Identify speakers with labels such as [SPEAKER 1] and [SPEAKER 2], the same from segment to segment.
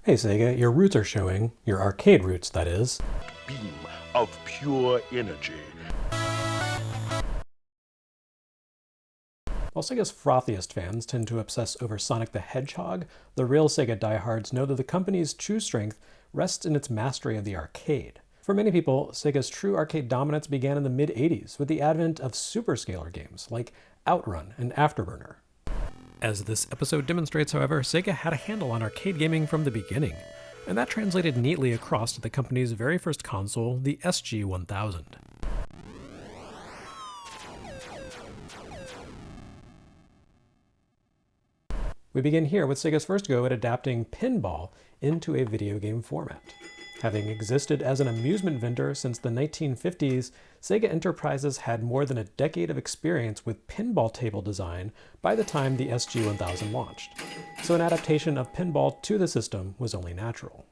[SPEAKER 1] Hey Sega, your roots are showing. Your arcade roots, that is.
[SPEAKER 2] Beam of pure energy.
[SPEAKER 1] While Sega's frothiest fans tend to obsess over Sonic the Hedgehog, the real Sega diehards know that the company's true strength rests in its mastery of the arcade. For many people, Sega's true arcade dominance began in the mid-80s with the advent of superscalar games like Outrun and Afterburner. As this episode demonstrates, however, Sega had a handle on arcade gaming from the beginning, and that translated neatly across to the company's very first console, the SG-1000. We begin here with Sega's first go at adapting pinball into a video game format. Having existed as an amusement vendor since the 1950s, Sega Enterprises had more than a decade of experience with pinball table design by the time the SG-1000 launched, so an adaptation of pinball to the system was only natural.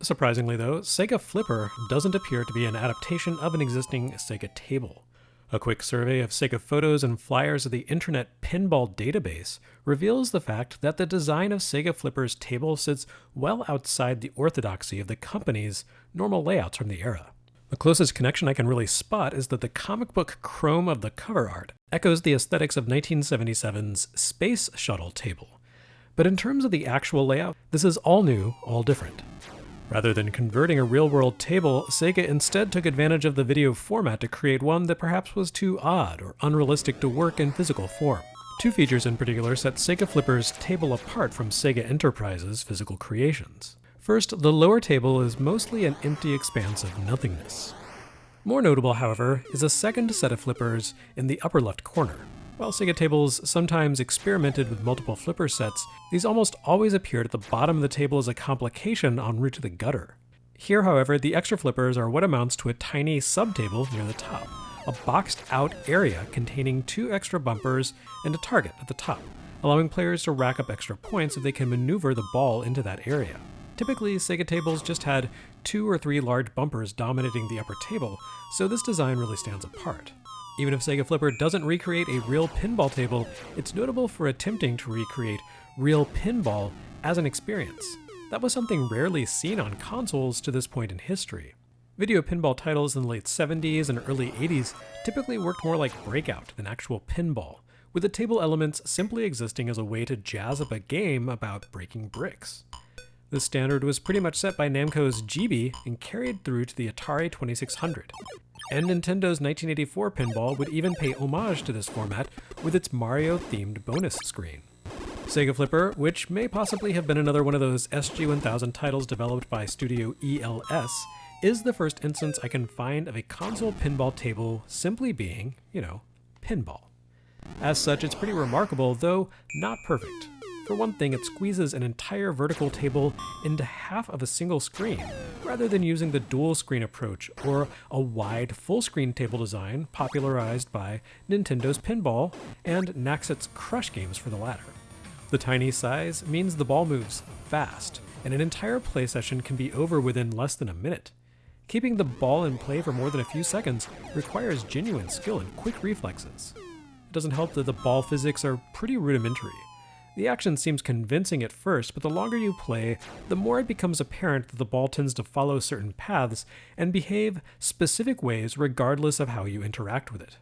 [SPEAKER 1] Surprisingly though, Sega Flipper doesn't appear to be an adaptation of an existing Sega table. A quick survey of Sega photos and flyers of the Internet Pinball Database reveals the fact that the design of Sega Flipper's table sits well outside the orthodoxy of the company's normal layouts from the era. The closest connection I can really spot is that the comic book chrome of the cover art echoes the aesthetics of 1977's Space Shuttle table. But in terms of the actual layout, this is all new, all different. Rather than converting a real-world table, Sega instead took advantage of the video format to create one that perhaps was too odd or unrealistic to work in physical form. Two features in particular set Sega Flipper's table apart from Sega Enterprises' physical creations. First, the lower table is mostly an empty expanse of nothingness. More notable, however, is a second set of flippers in the upper left corner. While Sega tables sometimes experimented with multiple flipper sets, these almost always appeared at the bottom of the table as a complication en route to the gutter. Here, however, the extra flippers are what amounts to a tiny sub-table near the top, a boxed-out area containing two extra bumpers and a target at the top, allowing players to rack up extra points if they can maneuver the ball into that area. Typically, Sega tables just had 2 or 3 large bumpers dominating the upper table, so this design really stands apart. Even if Sega Flipper doesn't recreate a real pinball table, it's notable for attempting to recreate real pinball as an experience. That was something rarely seen on consoles to this point in history. Video pinball titles in the late 70s and early 80s typically worked more like Breakout than actual pinball, with the table elements simply existing as a way to jazz up a game about breaking bricks. This standard was pretty much set by Namco's GB and carried through to the Atari 2600. And Nintendo's 1984 pinball would even pay homage to this format with its Mario-themed bonus screen. Sega Flipper, which may possibly have been another one of those SG-1000 titles developed by Studio ELS, is the first instance I can find of a console pinball table simply being, pinball. As such, it's pretty remarkable, though not perfect. For one thing, it squeezes an entire vertical table into half of a single screen, rather than using the dual screen approach or a wide full-screen table design popularized by Nintendo's Pinball and Naxat's Crush games for the latter. The tiny size means the ball moves fast, and an entire play session can be over within less than a minute. Keeping the ball in play for more than a few seconds requires genuine skill and quick reflexes. It doesn't help that the ball physics are pretty rudimentary. The action seems convincing at first, but the longer you play, the more it becomes apparent that the ball tends to follow certain paths and behave specific ways regardless of how you interact with it.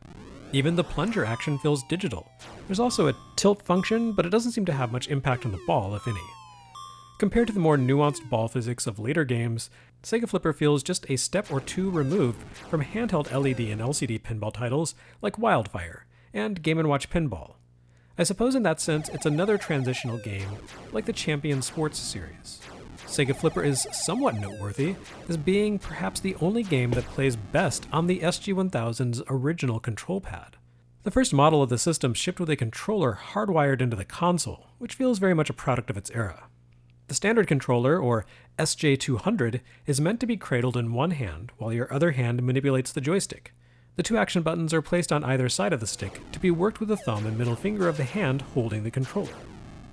[SPEAKER 1] Even the plunger action feels digital. There's also a tilt function, but it doesn't seem to have much impact on the ball, if any. Compared to the more nuanced ball physics of later games, Sega Flipper feels just a step or two removed from handheld LED and LCD pinball titles like Wildfire and Game & Watch Pinball. I suppose in that sense, it's another transitional game, like the Champion Sports series. Sega Flipper is somewhat noteworthy as being perhaps the only game that plays best on the SG-1000's original control pad. The first model of the system shipped with a controller hardwired into the console, which feels very much a product of its era. The standard controller, or SJ200, is meant to be cradled in one hand while your other hand manipulates the joystick. The two action buttons are placed on either side of the stick to be worked with the thumb and middle finger of the hand holding the controller.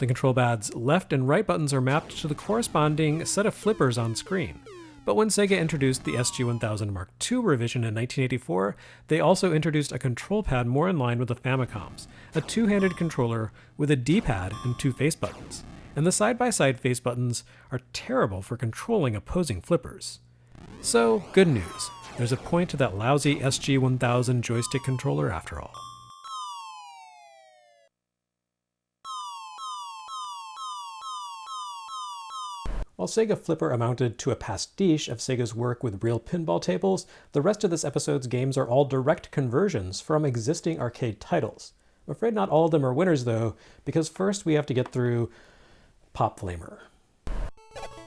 [SPEAKER 1] The control pad's left and right buttons are mapped to the corresponding set of flippers on screen. But when Sega introduced the SG-1000 Mark II revision in 1984, they also introduced a control pad more in line with the Famicom's, a two-handed controller with a D-pad and two face buttons. and the side-by-side face buttons are terrible for controlling opposing flippers. So, good news. There's a point to that lousy SG-1000 joystick controller after all. While Sega Flipper amounted to a pastiche of Sega's work with real pinball tables, the rest of this episode's games are all direct conversions from existing arcade titles. I'm afraid not all of them are winners though, because first we have to get through Pop Flamer.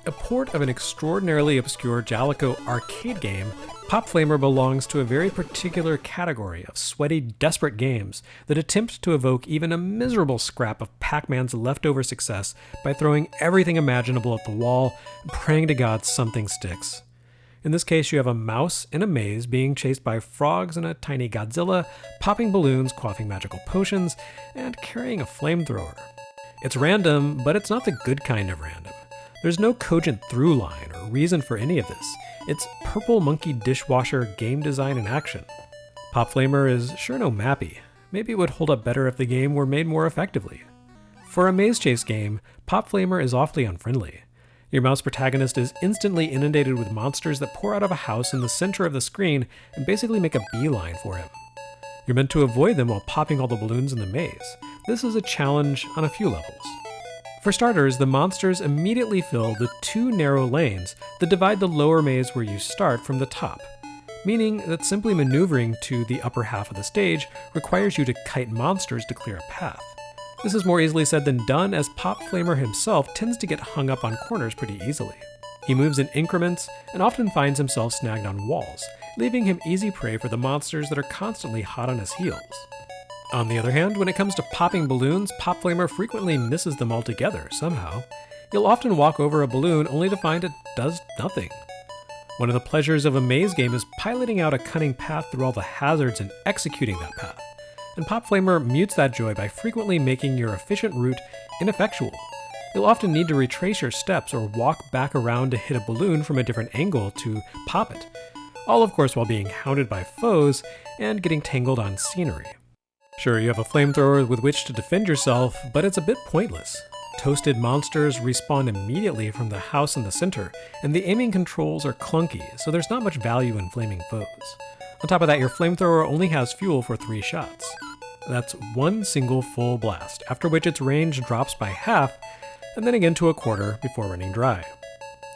[SPEAKER 1] A port of an extraordinarily obscure Jaleco arcade game, Pop Flamer belongs to a very particular category of sweaty, desperate games that attempt to evoke even a miserable scrap of Pac-Man's leftover success by throwing everything imaginable at the wall and praying to God something sticks. In this case, you have a mouse in a maze being chased by frogs and a tiny Godzilla, popping balloons, quaffing magical potions, and carrying a flamethrower. It's random, but it's not the good kind of random. There's no cogent through line or reason for any of this. It's purple monkey dishwasher game design in action. Pop Flamer is sure no mappy. Maybe it would hold up better if the game were made more effectively. For a maze chase game, Pop Flamer is awfully unfriendly. Your mouse protagonist is instantly inundated with monsters that pour out of a house in the center of the screen and basically make a beeline for him. You're meant to avoid them while popping all the balloons in the maze. This is a challenge on a few levels. For starters, the monsters immediately fill the two narrow lanes that divide the lower maze where you start from the top, meaning that simply maneuvering to the upper half of the stage requires you to kite monsters to clear a path. This is more easily said than done, as Pop Flamer himself tends to get hung up on corners pretty easily. He moves in increments and often finds himself snagged on walls, leaving him easy prey for the monsters that are constantly hot on his heels. On the other hand, when it comes to popping balloons, Pop Flamer frequently misses them altogether, somehow. You'll often walk over a balloon only to find it does nothing. One of the pleasures of a maze game is piloting out a cunning path through all the hazards and executing that path. And Pop Flamer mutes that joy by frequently making your efficient route ineffectual. You'll often need to retrace your steps or walk back around to hit a balloon from a different angle to pop it. All of course while being hounded by foes and getting tangled on scenery. Sure, you have a flamethrower with which to defend yourself, but it's a bit pointless. Toasted monsters respawn immediately from the house in the center, and the aiming controls are clunky, so there's not much value in flaming foes. On top of that, your flamethrower only has fuel for 3 shots. That's one single full blast, after which its range drops by half, and then again to a quarter before running dry.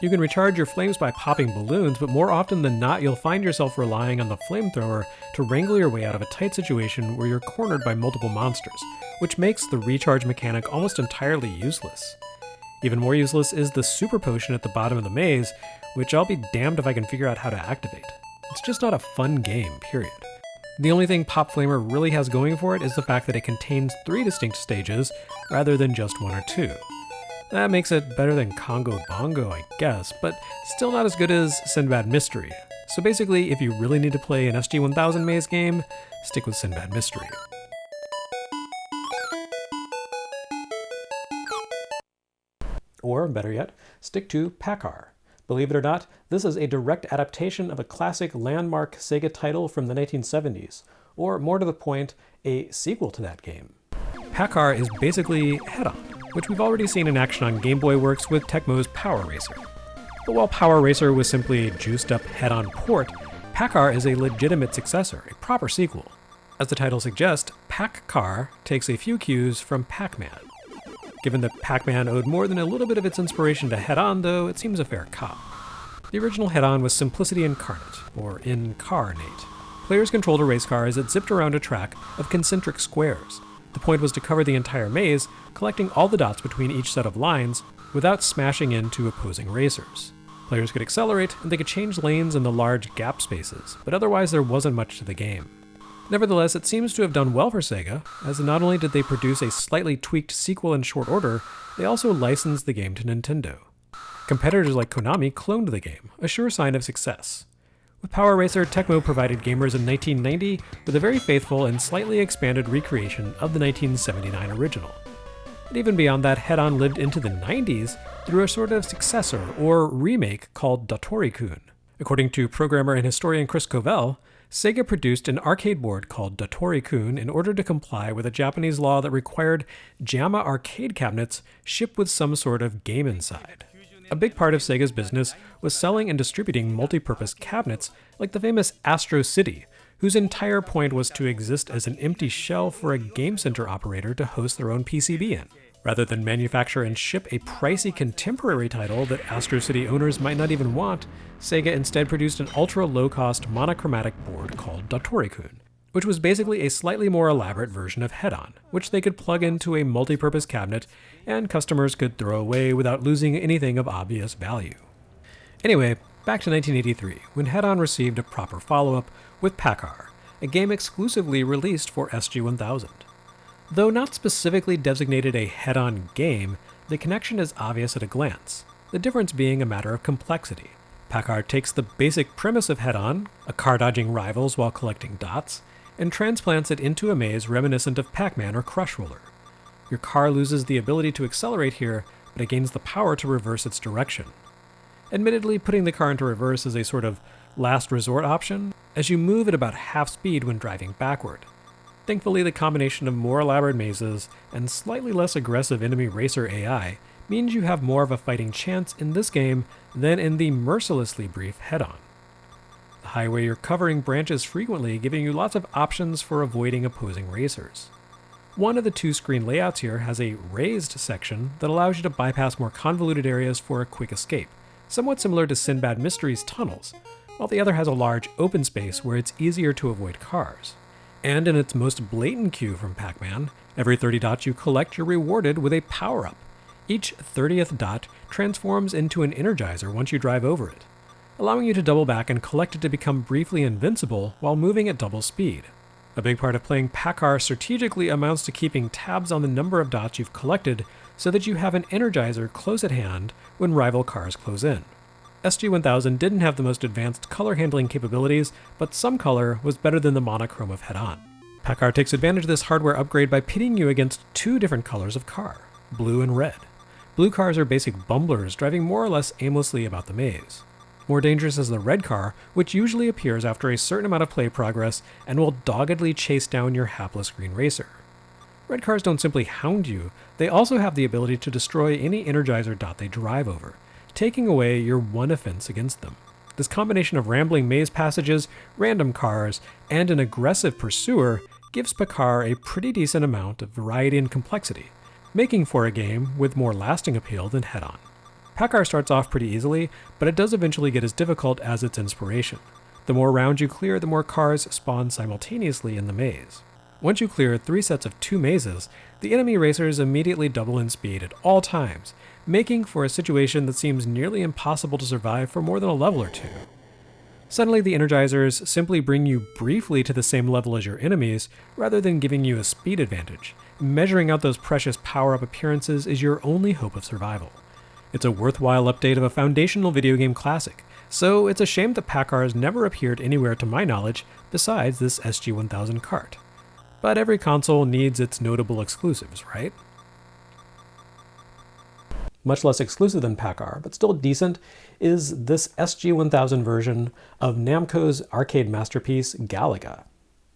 [SPEAKER 1] You can recharge your flames by popping balloons, but more often than not you'll find yourself relying on the flamethrower to wrangle your way out of a tight situation where you're cornered by multiple monsters, which makes the recharge mechanic almost entirely useless. Even more useless is the super potion at the bottom of the maze, which I'll be damned if I can figure out how to activate. It's just not a fun game, period. The only thing Pop Flamer really has going for it is the fact that it contains 3 distinct stages, rather than just 1 or 2. That makes it better than Congo Bongo, I guess, but still not as good as Sinbad Mystery. So basically, if you really need to play an SG-1000 maze game, stick with Sinbad Mystery. Or, better yet, stick to Pakkar. Believe it or not, this is a direct adaptation of a classic landmark Sega title from the 1970s, or more to the point, a sequel to that game. Pakkar is basically head-on, which we've already seen in action on Game Boy Works with Tecmo's Power Racer. But while Power Racer was simply a juiced-up head-on port, Pakkar is a legitimate successor, a proper sequel. As the title suggests, Pakkar takes a few cues from Pac-Man. Given that Pac-Man owed more than a little bit of its inspiration to Head-On, though, it seems a fair cop. The original Head-On was simplicity incarnate, or incarnate. Players controlled a race car as it zipped around a track of concentric squares. The point was to cover the entire maze, collecting all the dots between each set of lines without smashing into opposing racers. Players could accelerate, and they could change lanes in the large gap spaces, but otherwise there wasn't much to the game. Nevertheless, it seems to have done well for Sega, as not only did they produce a slightly tweaked sequel in short order, they also licensed the game to Nintendo. Competitors like Konami cloned the game, a sure sign of success. With Power Racer, Tecmo provided gamers in 1990 with a very faithful and slightly expanded recreation of the 1979 original. And even beyond that, Head-On lived into the 90s through a sort of successor or remake called Dotori-kun. According to programmer and historian Chris Covell, Sega produced an arcade board called Dotori-kun in order to comply with a Japanese law that required JAMA arcade cabinets shipped with some sort of game inside. A big part of Sega's business was selling and distributing multi-purpose cabinets like the famous Astro City, whose entire point was to exist as an empty shell for a game center operator to host their own PCB in. Rather than manufacture and ship a pricey contemporary title that Astro City owners might not even want, Sega instead produced an ultra-low-cost monochromatic board called Dotori-kun, which was basically a slightly more elaborate version of Head-On, which they could plug into a multi-purpose cabinet and customers could throw away without losing anything of obvious value. Anyway, back to 1983, when Head-On received a proper follow-up with Pakkar, a game exclusively released for SG-1000. Though not specifically designated a head-on game, the connection is obvious at a glance, the difference being a matter of complexity. Pakkar takes the basic premise of Head-On, a car dodging rivals while collecting dots, and transplants it into a maze reminiscent of Pac-Man or Crush Roller. Your car loses the ability to accelerate here, but it gains the power to reverse its direction. Admittedly, putting the car into reverse is a sort of last resort option, as you move at about half speed when driving backward. Thankfully, the combination of more elaborate mazes and slightly less aggressive enemy racer AI means you have more of a fighting chance in this game than in the mercilessly brief Head-On. The highway you're covering branches frequently, giving you lots of options for avoiding opposing racers. One of the two screen layouts here has a raised section that allows you to bypass more convoluted areas for a quick escape, somewhat similar to Sinbad Mystery's tunnels, while the other has a large open space where it's easier to avoid cars. And in its most blatant cue from Pac-Man, every 30 dots you collect you're rewarded with a power-up. Each 30th dot transforms into an energizer once you drive over it, allowing you to double back and collect it to become briefly invincible while moving at double speed. A big part of playing Pakkar strategically amounts to keeping tabs on the number of dots you've collected so that you have an energizer close at hand when rival cars close in. SG-1000 didn't have the most advanced color handling capabilities, but some color was better than the monochrome of Head-On. Pakkar takes advantage of this hardware upgrade by pitting you against two different colors of car, blue and red. Blue cars are basic bumblers driving more or less aimlessly about the maze. More dangerous is the red car, which usually appears after a certain amount of play progress and will doggedly chase down your hapless green racer. Red cars don't simply hound you, they also have the ability to destroy any energizer dot they drive over, taking away your one offense against them. This combination of rambling maze passages, random cars, and an aggressive pursuer gives Pakkar a pretty decent amount of variety and complexity, making for a game with more lasting appeal than Head-On. Pakkar starts off pretty easily, but it does eventually get as difficult as its inspiration. The more rounds you clear, the more cars spawn simultaneously in the maze. Once you clear 3 sets of 2 mazes, the enemy racers immediately double in speed at all times, making for a situation that seems nearly impossible to survive for more than a level or two. Suddenly, the energizers simply bring you briefly to the same level as your enemies, rather than giving you a speed advantage. Measuring out those precious power-up appearances is your only hope of survival. It's a worthwhile update of a foundational video game classic, so it's a shame that Pakkar has never appeared anywhere to my knowledge besides this SG-1000 cart. But every console needs its notable exclusives, right? Much less exclusive than Pakkar, but still decent, is this SG-1000 version of Namco's arcade masterpiece Galaga.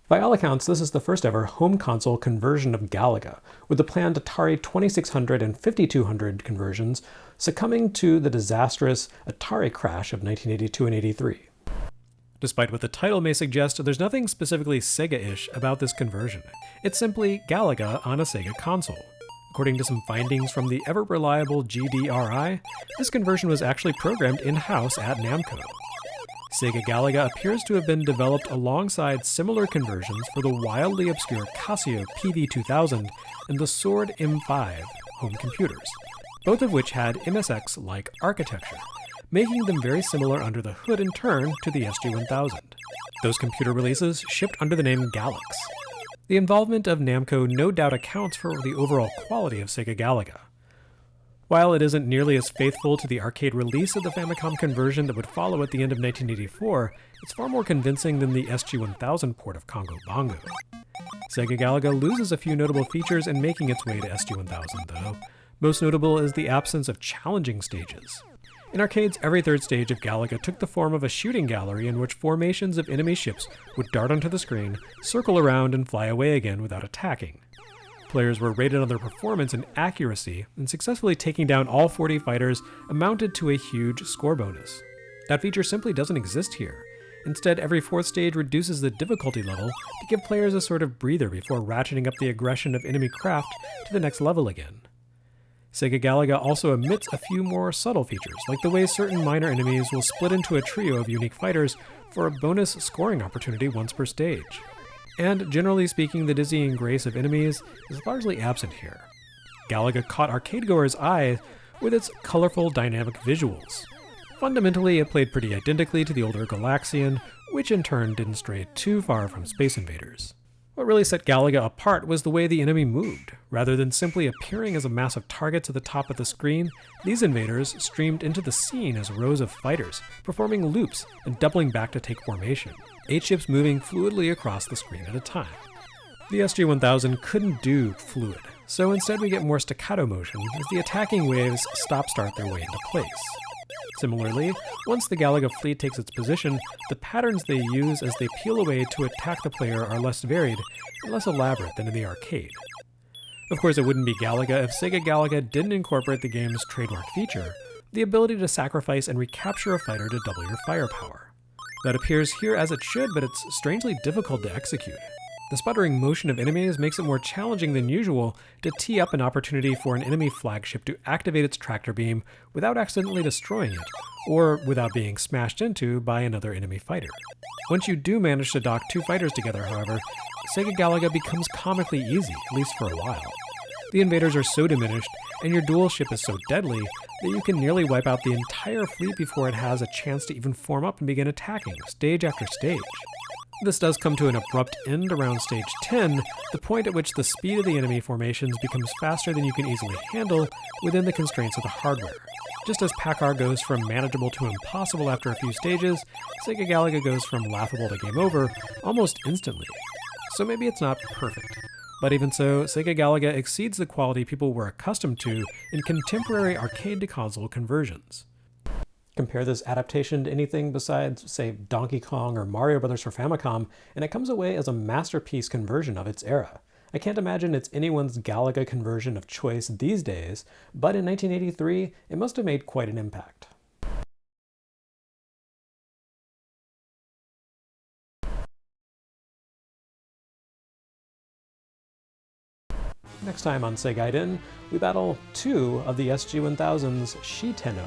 [SPEAKER 1] By all accounts, this is the first ever home console conversion of Galaga, with the planned Atari 2600 and 5200 conversions succumbing to the disastrous Atari crash of 1982 and 83. Despite what the title may suggest, there's nothing specifically Sega-ish about this conversion. It's simply Galaga on a Sega console. According to some findings from the ever-reliable GDRI, this conversion was actually programmed in-house at Namco. Sega Galaga appears to have been developed alongside similar conversions for the wildly obscure Casio PV2000 and the Sword M5 home computers, both of which had MSX-like architecture, making them very similar under the hood in turn to the SG-1000. Those computer releases shipped under the name Galax. The involvement of Namco no doubt accounts for the overall quality of Sega Galaga. While it isn't nearly as faithful to the arcade release of the Famicom conversion that would follow at the end of 1984, it's far more convincing than the SG-1000 port of Congo Bongo. Sega Galaga loses a few notable features in making its way to SG-1000, though. Most notable is the absence of challenging stages. In arcades, every third stage of Galaga took the form of a shooting gallery in which formations of enemy ships would dart onto the screen, circle around, and fly away again without attacking. Players were rated on their performance and accuracy, and successfully taking down all 40 fighters amounted to a huge score bonus. That feature simply doesn't exist here. Instead, every fourth stage reduces the difficulty level to give players a sort of breather before ratcheting up the aggression of enemy craft to the next level again. Sega Galaga also omits a few more subtle features, like the way certain minor enemies will split into a trio of unique fighters for a bonus scoring opportunity once per stage. And generally speaking, the dizzying grace of enemies is largely absent here. Galaga caught arcade-goers' eye with its colorful, dynamic visuals. Fundamentally, it played pretty identically to the older Galaxian, which in turn didn't stray too far from Space Invaders. What really set Galaga apart was the way the enemy moved. Rather than simply appearing as a mass of targets at the top of the screen, these invaders streamed into the scene as rows of fighters, performing loops and doubling back to take formation, 8 ships moving fluidly across the screen at a time. The SG-1000 couldn't do fluid, so instead we get more staccato motion as the attacking waves stop-start their way into place. Similarly, once the Galaga fleet takes its position, the patterns they use as they peel away to attack the player are less varied and less elaborate than in the arcade. Of course, it wouldn't be Galaga if Sega Galaga didn't incorporate the game's trademark feature, the ability to sacrifice and recapture a fighter to double your firepower. That appears here as it should, but it's strangely difficult to execute. The sputtering motion of enemies makes it more challenging than usual to tee up an opportunity for an enemy flagship to activate its tractor beam without accidentally destroying it, or without being smashed into by another enemy fighter. Once you do manage to dock 2 fighters together, however, Sega Galaga becomes comically easy, at least for a while. The invaders are so diminished, and your dual ship is so deadly, that you can nearly wipe out the entire fleet before it has a chance to even form up and begin attacking, stage after stage. This does come to an abrupt end around stage 10, the point at which the speed of the enemy formations becomes faster than you can easily handle within the constraints of the hardware. Just as Pakkar goes from manageable to impossible after a few stages, Sega Galaga goes from laughable to game over almost instantly. So maybe it's not perfect. But even so, Sega Galaga exceeds the quality people were accustomed to in contemporary arcade-to-console conversions. Compare this adaptation to anything besides, say, Donkey Kong or Mario Bros. For Famicom, and it comes away as a masterpiece conversion of its era. I can't imagine it's anyone's Galaga conversion of choice these days, but in 1983, it must have made quite an impact. Next time on Segaiden, we battle 2 of the SG-1000's Shitenno.